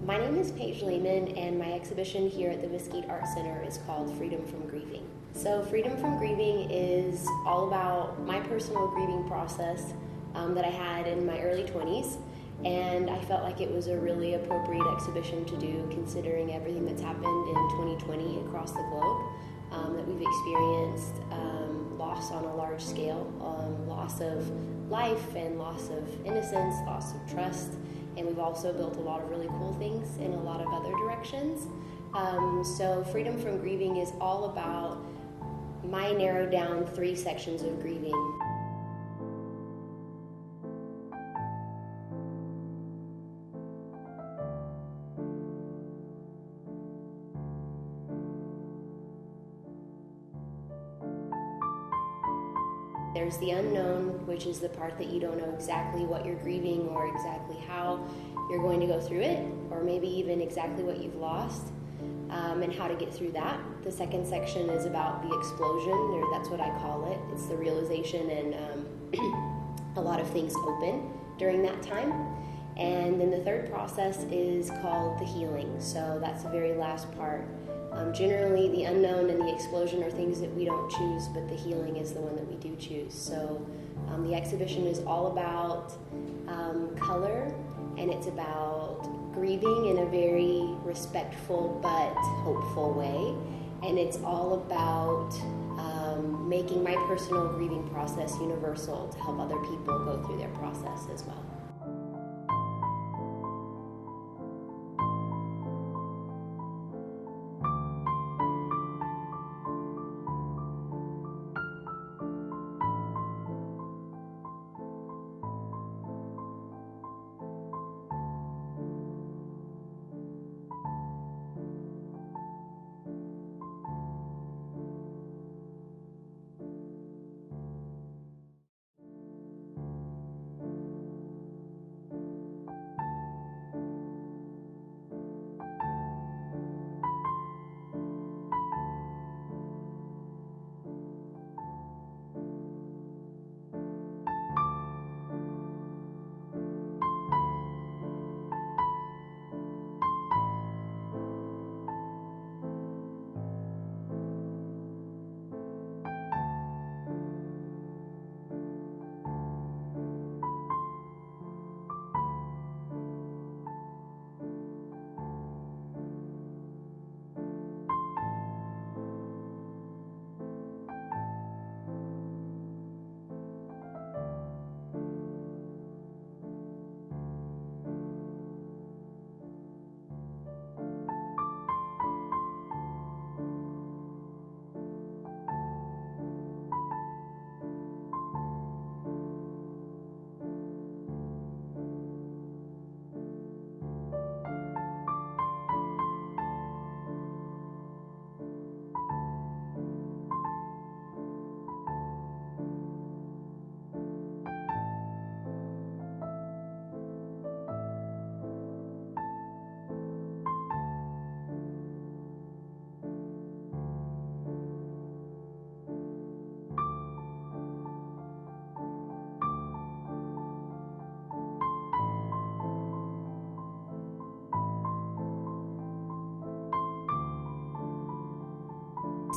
My name is Paige Lehmann, and my exhibition here at the Mesquite Arts Center is called Freedom from Grieving. So Freedom from Grieving is all about my personal grieving process that I had in my early 20s, and I felt like it was a really appropriate exhibition to do considering everything that's happened in 2020 across the globe, that we've experienced loss on a large scale, loss of life and loss of innocence, loss of trust. And we've also built a lot of really cool things in a lot of other directions. So Freedom from Grieving is all about my narrowed down 3 sections of grieving. There's the unknown, which is the part that you don't know exactly what you're grieving or exactly how you're going to go through it, or maybe even exactly what you've lost, and how to get through that. The second section is about the explosion, or that's what I call it. It's the realization and a lot of things open during that time. And then the third process is called the healing. So that's the very last part. Generally, the unknown and the explosion are things that we don't choose, but the healing is the one that we do choose. So the exhibition is all about color, and it's about grieving in a very respectful but hopeful way. And it's all about making my personal grieving process universal to help other people go through their process as well.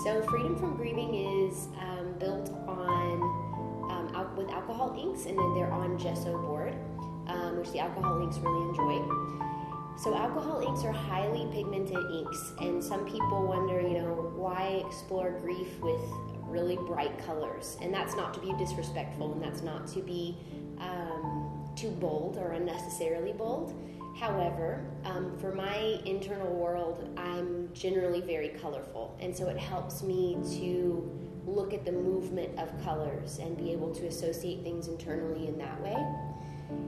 So Freedom from Grieving is built on with alcohol inks, and then they're on gesso board, which the alcohol inks really enjoy. So alcohol inks are highly pigmented inks, and some people wonder, why explore grief with really bright colors? And that's not to be disrespectful, and that's not to be too bold or unnecessarily bold. However, for my internal world, I'm generally very colorful, and so it helps me to look at the movement of colors and be able to associate things internally in that way.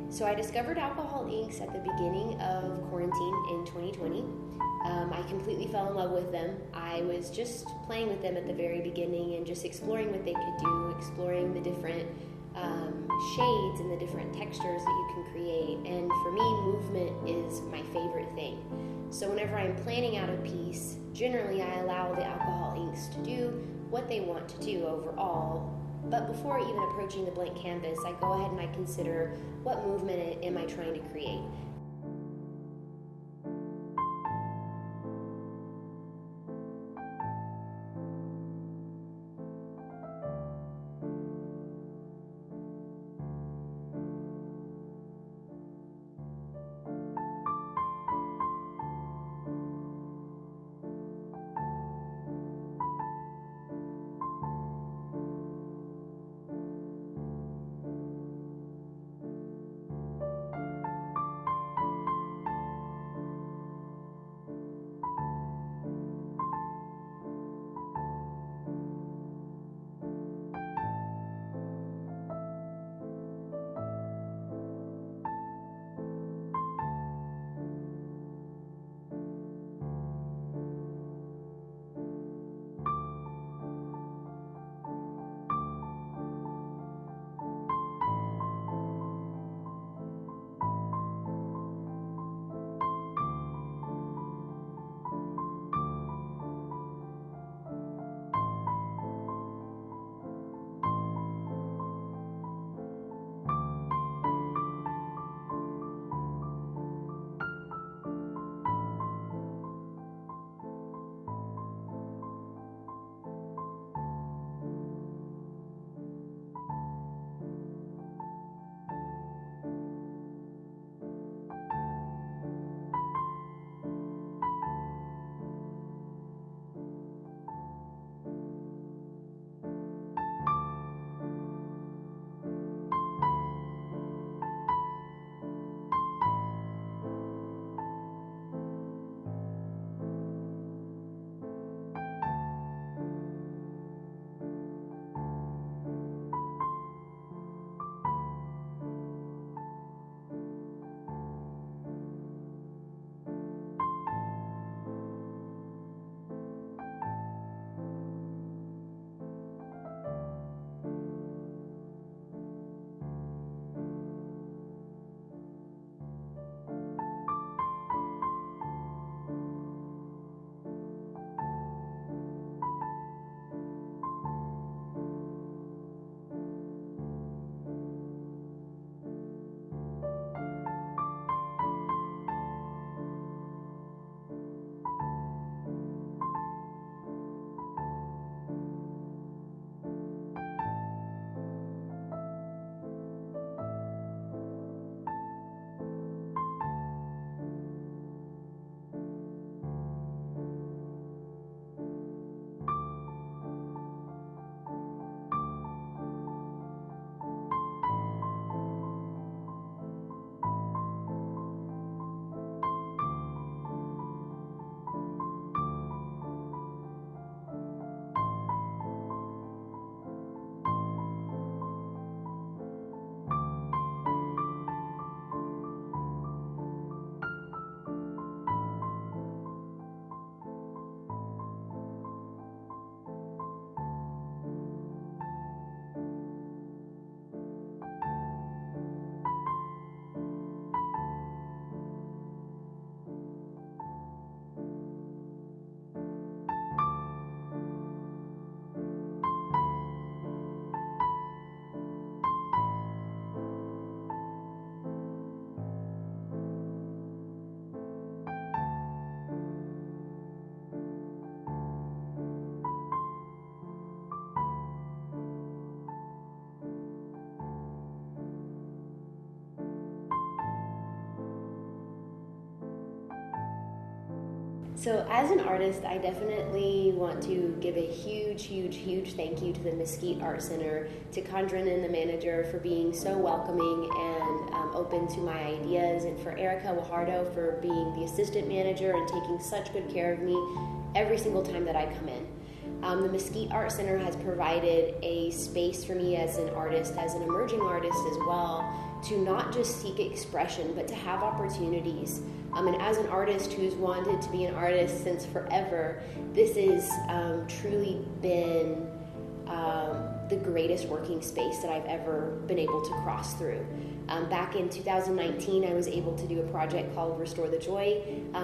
So I discovered alcohol inks at the beginning of quarantine in 2020. I completely fell in love with them. I was just playing with them at the very beginning and just exploring what they could do, exploring the different shades and the different textures that you can create. And for me, movement is my favorite thing. So whenever I'm planning out a piece, generally I allow the alcohol inks to do what they want to do overall. But before even approaching the blank canvas, I go ahead and I consider what movement am I trying to create. So as an artist, I definitely want to give a huge, huge, huge thank you to the Mesquite Art Center, to Condren and the manager for being so welcoming and open to my ideas, and for Erica Wajardo for being the assistant manager and taking such good care of me every single time that I come in. The Mesquite Art Center has provided a space for me as an artist, as an emerging artist as well, to not just seek expression, but to have opportunities. And as an artist who's wanted to be an artist since forever, this has truly been the greatest working space that I've ever been able to cross through. Back in 2019, I was able to do a project called Restore the Joy,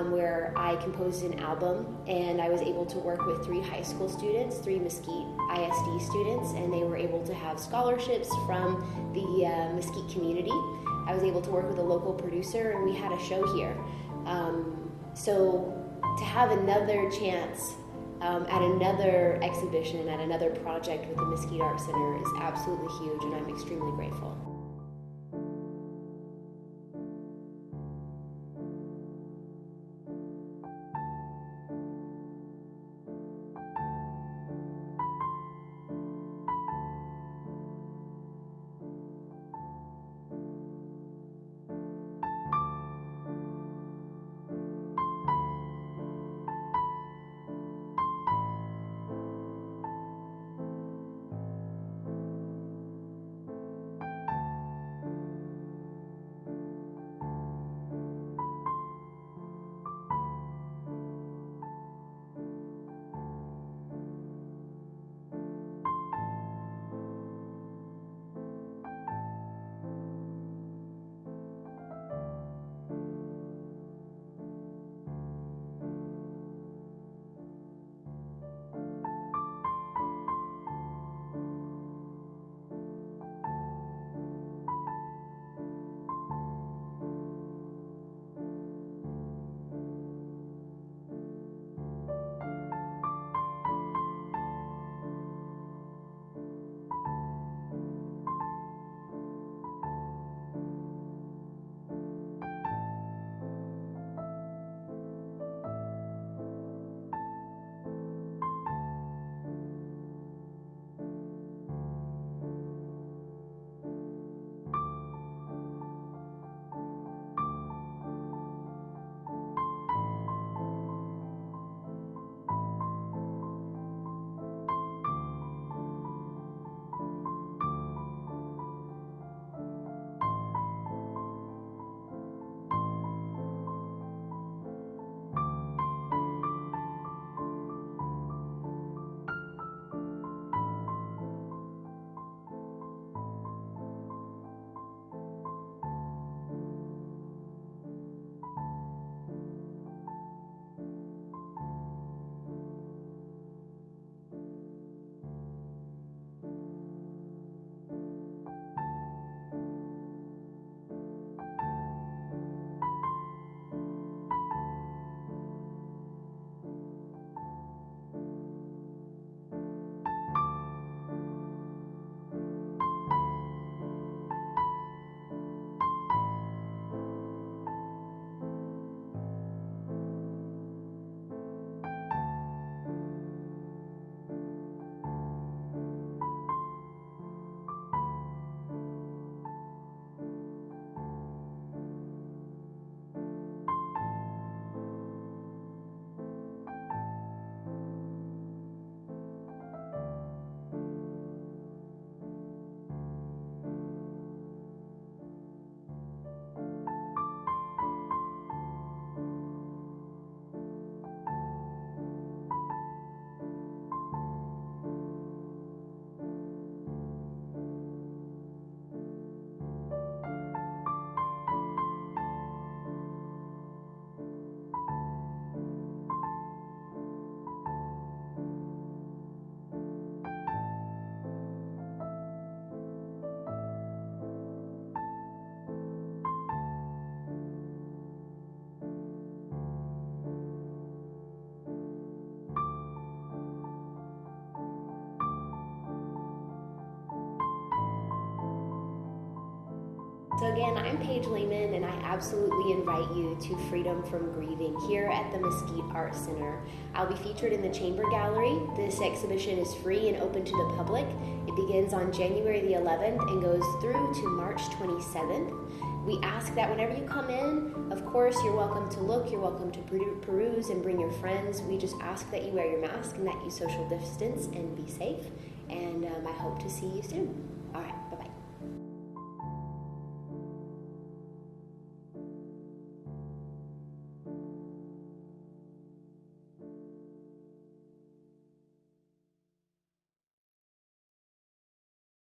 where I composed an album, and I was able to work with 3 high school students, 3 Mesquite ISD students, and they were able to have scholarships from the Mesquite community. I was able to work with a local producer, and we had a show here. So to have another chance at another exhibition, at another project with the Mesquite Art Center is absolutely huge, and I'm extremely grateful. So again, I'm Paige Lehmann, and I absolutely invite you to Freedom from Grieving here at the Mesquite Arts Center. I'll be featured in the Chamber Gallery. This exhibition is free and open to the public. It begins on January the 11th and goes through to March 27th. We ask that whenever you come in, of course, you're welcome to look, you're welcome to peruse and bring your friends. We just ask that you wear your mask and that you social distance and be safe. And I hope to see you soon. All right.